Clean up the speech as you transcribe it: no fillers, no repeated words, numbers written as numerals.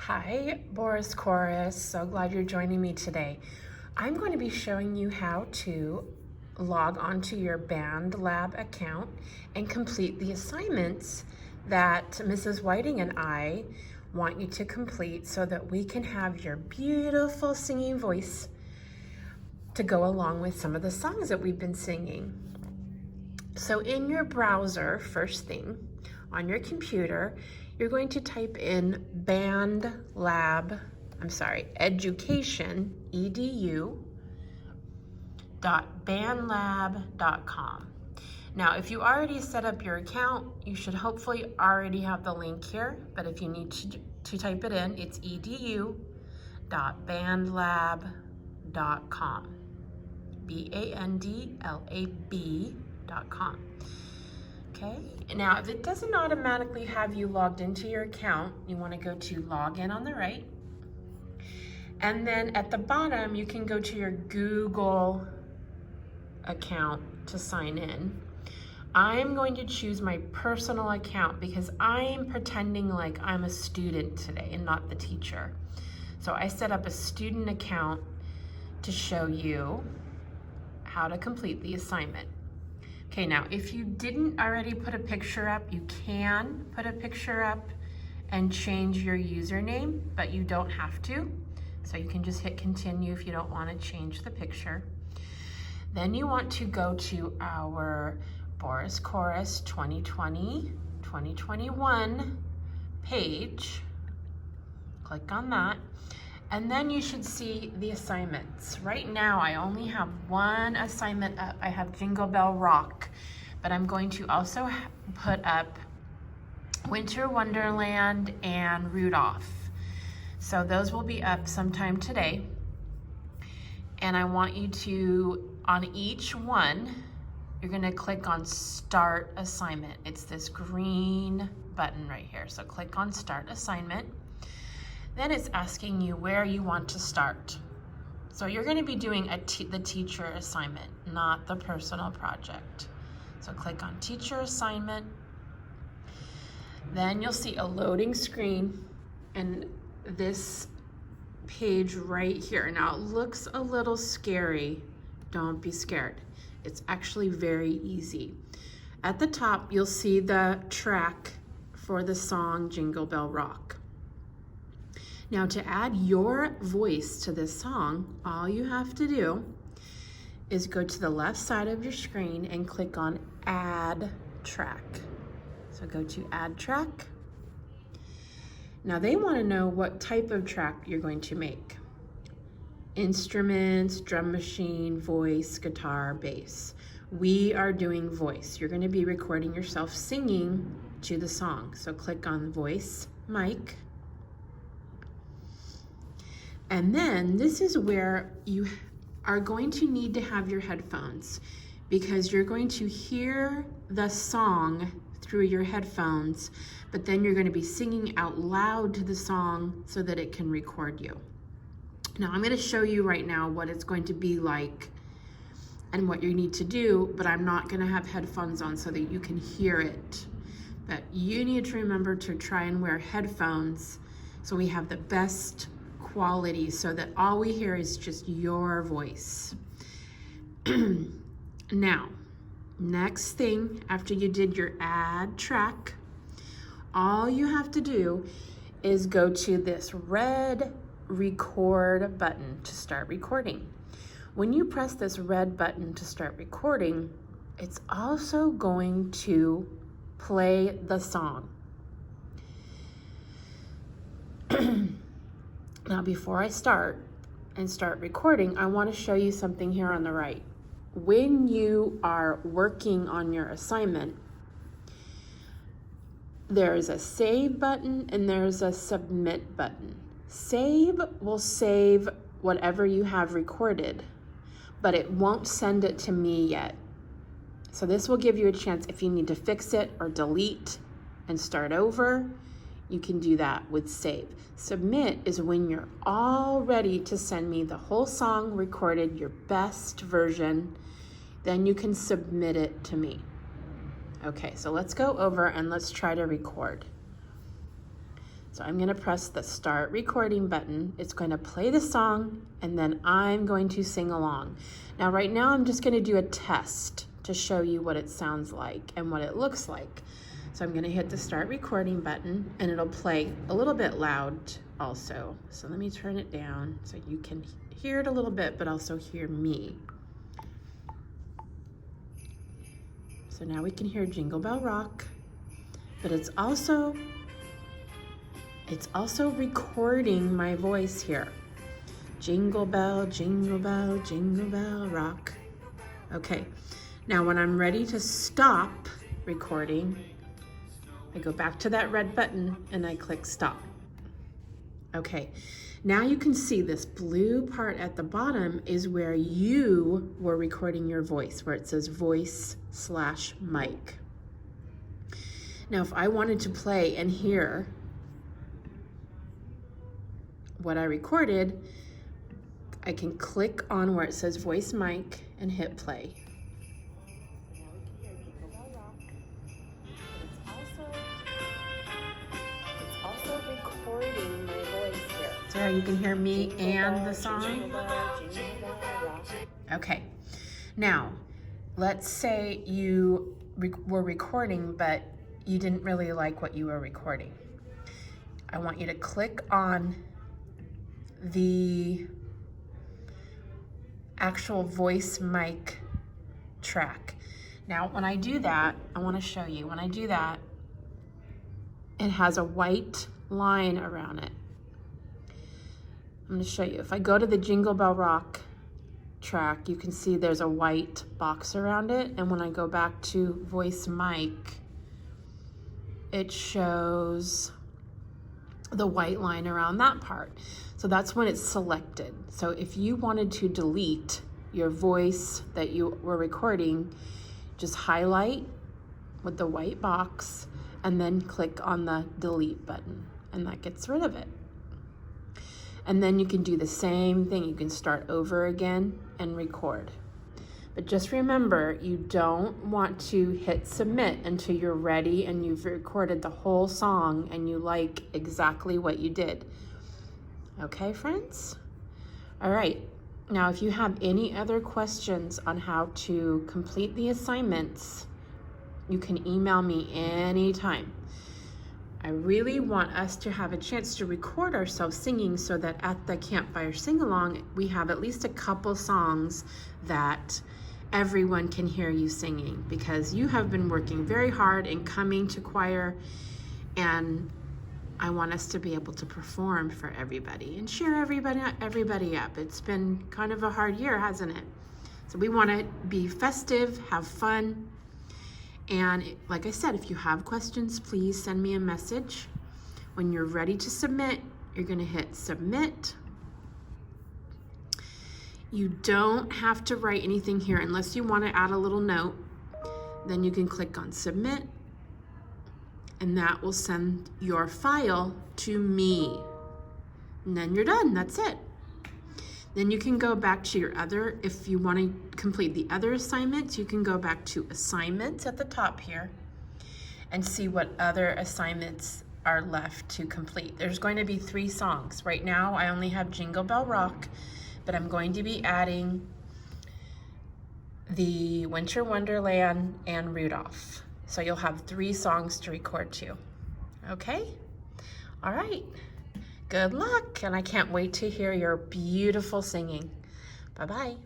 Hi, Boris Chorus. So glad you're joining me today. I'm going to be showing you how to log onto your Bandlab account and complete the assignments that Mrs. Whiting and I want you to complete so that we can have your beautiful singing voice to go along with some of the songs that we've been singing. So in your browser, first thing, on your computer, you're going to type in education, edu.bandlab.com. Now, if you already set up your account, you should hopefully already have the link here, but if you need to type it in, it's edu.bandlab.com. bandlab.com. Okay, now if it doesn't automatically have you logged into your account, you want to go to login on the right. And then at the bottom, you can go to your Google account to sign in. I'm going to choose my personal account because I'm pretending like I'm a student today and not the teacher. So I set up a student account to show you how to complete the assignment. Okay, now if you didn't already put a picture up, you can put a picture up and change your username, but you don't have to. So you can just hit continue if you don't want to change the picture. Then you want to go to our Boris Chorus 2020-2021 page. Click on that. And then you should see the assignments. Right now, I only have one assignment up. I have Jingle Bell Rock, but I'm going to also put up Winter Wonderland and Rudolph. So those will be up sometime today. And I want you to, on each one, you're gonna click on Start Assignment. It's this green button right here. So click on Start Assignment. Then it's asking you where you want to start. So you're going to be doing the teacher assignment, not the personal project. So click on Teacher Assignment. Then you'll see a loading screen and this page right here. Now it looks a little scary. Don't be scared. It's actually very easy. At the top, you'll see the track for the song Jingle Bell Rock. Now to add your voice to this song, all you have to do is go to the left side of your screen and click on Add Track. So go to Add Track. Now they want to know what type of track you're going to make. Instruments, drum machine, voice, guitar, bass. We are doing voice. You're going to be recording yourself singing to the song. So click on Voice, Mic. And then this is where you are going to need to have your headphones because you're going to hear the song through your headphones, but then you're going to be singing out loud to the song so that it can record you. Now I'm going to show you right now what it's going to be like and what you need to do, but I'm not going to have headphones on so that you can hear it. But you need to remember to try and wear headphones so we have the best quality so that all we hear is just your voice. Now, next thing after you did your add track, all you have to do is go to this red record button to start recording. When you press this red button to start recording, it's also going to play the song. Now, before I start recording, I want to show you something here on the right. When you are working on your assignment, there's a save button and there's a submit button. Save will save whatever you have recorded, but it won't send it to me yet. So this will give you a chance if you need to fix it or delete and start over. You can do that with save. Submit is when you're all ready to send me the whole song recorded, your best version, then you can submit it to me. Okay, so let's go over and let's try to record. So I'm gonna press the start recording button. It's going to play the song and then I'm going to sing along. Now right now I'm just gonna do a test to show you what it sounds like and what it looks like. So I'm gonna hit the start recording button and it'll play a little bit loud also. So let me turn it down so you can hear it a little bit, but also hear me. So now we can hear Jingle Bell Rock, but it's also recording my voice here. Jingle bell, jingle bell, jingle bell rock. Okay, now when I'm ready to stop recording, I go back to that red button and I click stop. Okay, now you can see this blue part at the bottom is where you were recording your voice, where it says voice/mic. Now, if I wanted to play and hear what I recorded, I can click on where it says voice mic and hit play. It's also recording my voice here. So you can hear me and the song. Okay, now let's say you were recording, but you didn't really like what you were recording. I want you to click on the actual voice mic track. Now, when I do that, I want to show you. When I do that, it has a white line around it. I'm going to show you. If I go to the Jingle Bell Rock track, you can see there's a white box around it. And when I go back to voice mic, it shows the white line around that part. So that's when it's selected. So if you wanted to delete your voice that you were recording, just highlight with the white box and then click on the delete button and that gets rid of it. And then you can do the same thing. You can start over again and record. But just remember, you don't want to hit submit until you're ready and you've recorded the whole song and you like exactly what you did. Okay, friends? All right. Now, if you have any other questions on how to complete the assignments, you can email me anytime. I really want us to have a chance to record ourselves singing so that at the campfire sing-along, we have at least a couple songs that everyone can hear you singing, because you have been working very hard and coming to choir, and I want us to be able to perform for everybody and cheer everybody up. It's been kind of a hard year, hasn't it? So we want to be festive, have fun. And like I said, if you have questions, please send me a message. When you're ready to submit, you're going to hit submit. You don't have to write anything here unless you want to add a little note. Then you can click on submit, and that will send your file to me. And then you're done. That's it. Then you can go back to your other, if you want to complete the other assignments, you can go back to assignments at the top here and see what other assignments are left to complete. There's going to be 3 songs. Right now, I only have Jingle Bell Rock, but I'm going to be adding the Winter Wonderland and Rudolph. So you'll have 3 songs to record to. Okay? All right. Good luck, and I can't wait to hear your beautiful singing. Bye-bye.